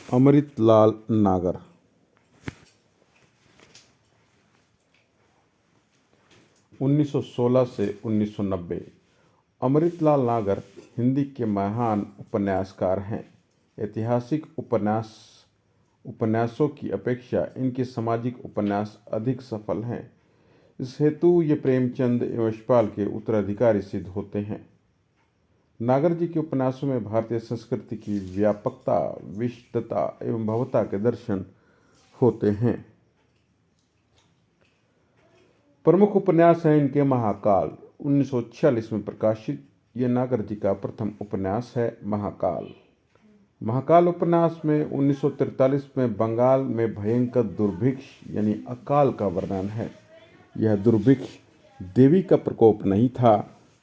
अमृतलाल नागर। 1916 से 1990। अमृतलाल नागर हिंदी के महान उपन्यासकार हैं। ऐतिहासिक उपन्यासों की अपेक्षा इनके सामाजिक उपन्यास अधिक सफल हैं। इस हेतु ये प्रेमचंद एवं यशपाल के उत्तराधिकारी सिद्ध होते हैं। नागर जी के उपन्यासों में भारतीय संस्कृति की व्यापकता, विशिष्टता एवं भव्यता के दर्शन होते हैं। प्रमुख उपन्यास हैं इनके महाकाल। 1946 में प्रकाशित ये नागर जी का प्रथम उपन्यास है महाकाल। महाकाल उपन्यास में 1943 में बंगाल में भयंकर दुर्भिक्ष यानी अकाल का वर्णन है। यह दुर्भिक्ष देवी का प्रकोप नहीं था।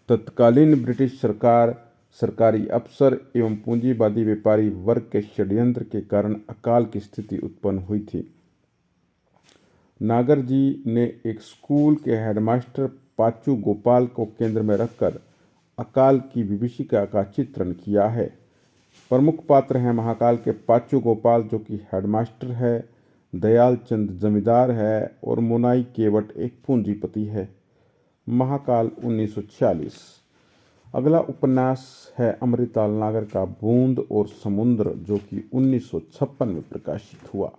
तत्कालीन ब्रिटिश सरकार, सरकारी अफसर एवं पूंजीवादी व्यापारी वर्ग के षड्यंत्र के कारण अकाल की स्थिति उत्पन्न हुई थी। नागर जी ने एक स्कूल के हेडमास्टर पाचू गोपाल को केंद्र में रखकर अकाल की विभीषिका का चित्रण किया है। प्रमुख पात्र हैं महाकाल के पाचू गोपाल जो कि हेडमास्टर है, दयाल चंद जमींदार है और मुनाई केवट एक पूंजीपति है। महाकाल 1946। अगला उपन्यास है अमृतलाल नागर का बूंद और समुद्र जो कि 1956 में प्रकाशित हुआ।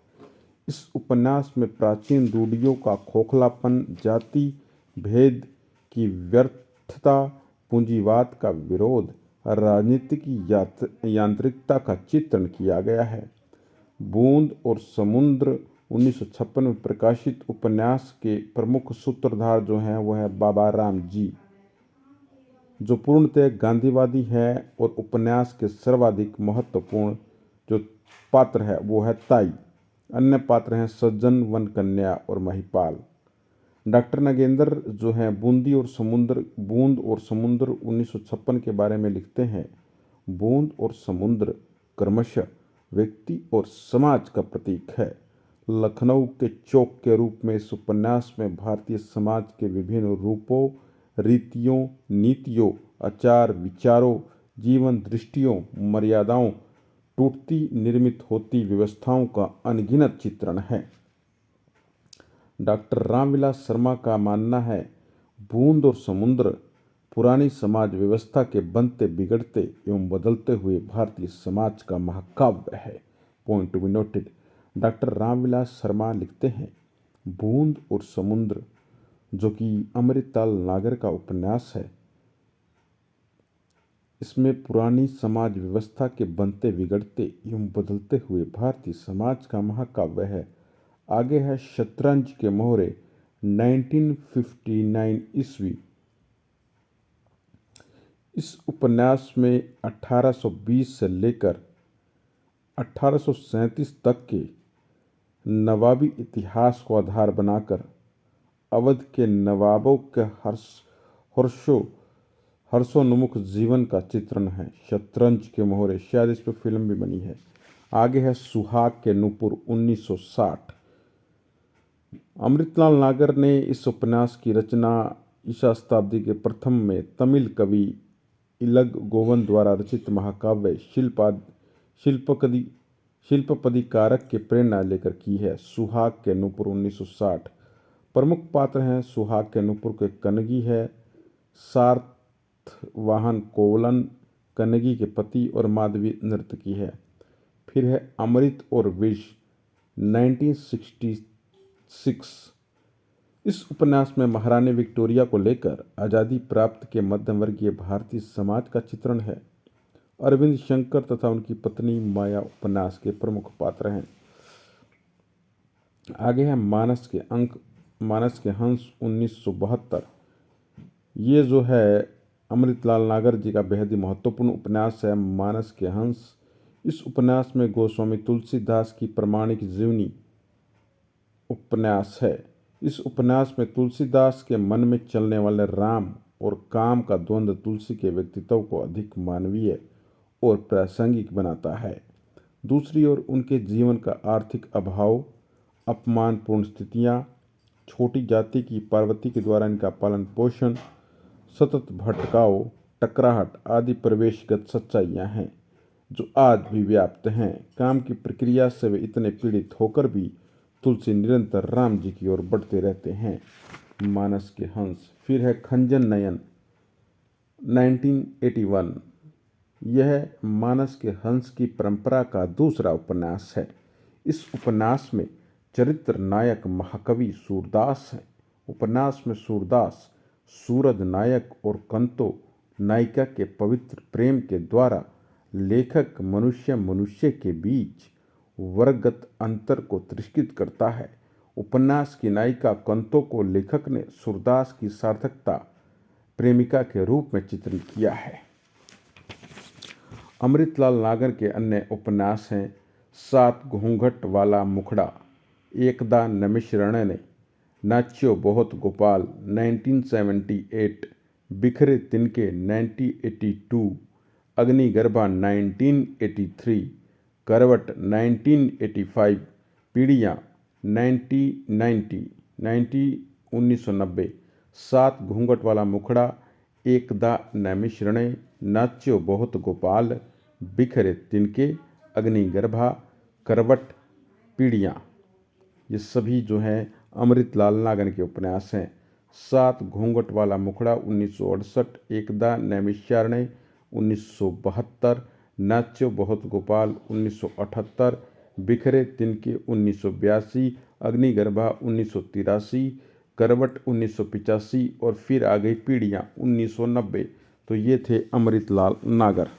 इस उपन्यास में प्राचीन रूढ़ियों का खोखलापन, जाति भेद की व्यर्थता, पूंजीवाद का विरोध, राजनीतिक यांत्रिकता का चित्रण किया गया है। बूंद और समुद्र 1956 में प्रकाशित उपन्यास के प्रमुख सूत्रधार जो हैं वो है बाबा राम जी, जो पूर्णतः गांधीवादी है, और उपन्यास के सर्वाधिक महत्वपूर्ण जो पात्र है वो है ताई। अन्य पात्र हैं सज्जन, वन कन्या और महिपाल। डॉक्टर नागेंद्र जो हैं बूंद और समुद्र 1956 के बारे में लिखते हैं। बूंद और समुद्र क्रमशः व्यक्ति और समाज का प्रतीक है। लखनऊ के चौक के रूप में इस उपन्यास में भारतीय समाज के विभिन्न रूपों, रीतियों, नीतियों, आचार विचारों, जीवन दृष्टियों, मर्यादाओं, टूटती निर्मित होती व्यवस्थाओं का अनगिनत चित्रण है। डॉक्टर रामविलास शर्मा का मानना है बूंद और समुद्र पुरानी समाज व्यवस्था के बनते बिगड़ते एवं बदलते हुए भारतीय समाज का महाकाव्य है। Point to be noted. Doctor Ramvilas Sharma लिखते हैं बूंद और समुद्र जो कि अमृतलाल नागर का उपन्यास है, इसमें पुरानी समाज व्यवस्था के बनते बिगड़ते एवं बदलते हुए भारतीय समाज का महाकाव्य है। आगे है शतरंज के मोहरे 1959 ईस्वी। इस उपन्यास में 1820 से लेकर 1837 तक के नवाबी इतिहास को आधार बनाकर अवध के नवाबों के हर्षोन्मुख जीवन का चित्रण है। शतरंज के मोहरे, शायद इस पर फिल्म भी बनी है। आगे है सुहाग के नूपुर 1960। अमृतलाल नागर ने इस उपन्यास की रचना ईसा शताब्दी के प्रथम में तमिल कवि इलग गोवन द्वारा रचित महाकाव्य शिल्पपदी कारक की प्रेरणा लेकर की है। सुहाग के नूपुर 1960। प्रमुख पात्र हैं सुहाग के नूपुर के कनगी है, सार्थवाहन कोवलन कनगी के पति और माधवी नर्तकी है। फिर है अमृत और विष 1966। इस उपन्यास में महारानी विक्टोरिया को लेकर आज़ादी प्राप्त के मध्यमवर्गीय भारतीय समाज का चित्रण है। अरविंद शंकर तथा उनकी पत्नी माया उपन्यास के प्रमुख पात्र हैं। आगे है मानस के हंस 1972। ये जो है अमृतलाल नागर जी का बेहद ही महत्वपूर्ण उपन्यास है मानस के हंस। इस उपन्यास में गोस्वामी तुलसीदास की प्रामाणिक जीवनी उपन्यास है। इस उपन्यास में तुलसीदास के मन में चलने वाले राम और काम का द्वंद्व तुलसी के व्यक्तित्व को अधिक मानवीय और प्रासंगिक बनाता है। दूसरी ओर उनके जीवन का आर्थिक अभाव, अपमानपूर्ण स्थितियाँ, छोटी जाति की पार्वती के द्वारा इनका पालन पोषण, सतत भटकाव, टकराहट आदि प्रवेशगत सच्चाइयाँ हैं। जो आज भी व्याप्त हैं। काम की प्रक्रिया से वे इतने पीड़ित होकर भी तुलसी निरंतर राम जी की ओर बढ़ते रहते हैं। मानस के हंस। फिर है खंजन नयन 1981। यह मानस के हंस की परंपरा का दूसरा उपन्यास है। इस उपन्यास में चरित्र नायक महाकवि सूरदास हैं। उपन्यास में सूरदास सूरज नायक और कंतो नायिका के पवित्र प्रेम के द्वारा लेखक मनुष्य के बीच वर्गगत अंतर को तिरस्कृत करता है। उपन्यास की नायिका कंतो को लेखक ने सूरदास की सार्थकता प्रेमिका के रूप में चित्रित किया है। अमृतलाल नागर के अन्य उपन्यास हैं सात घूंघट वाला मुखड़ा, एकदा नमिश्रण ने, नाच्यो बहुत गोपाल 1978, बिखरे तिनके 1982, अग्निगर्भा 1983, करवट 1985, पीड़ियाँ 1990, सात घूंघट वाला मुखड़ा, एकदा नैमिषारण्य, नाच्यो बहुत गोपाल, बिखरे तिनके, अग्निगर्भा, करवट, पीड़ियाँ, ये सभी जो हैं अमृतलाल नागर के उपन्यास हैं। सात घूंघट वाला मुखड़ा 1968, एकदा नैमिषारण्य 1972, नाच्यो बहुत गोपाल 1978, बिखरे तिनके 1982, अग्निगर्भा 1983, करवट 1985 और फिर आ गई पीड़ियाँ 1990। तो ये थे अमृतलाल नागर।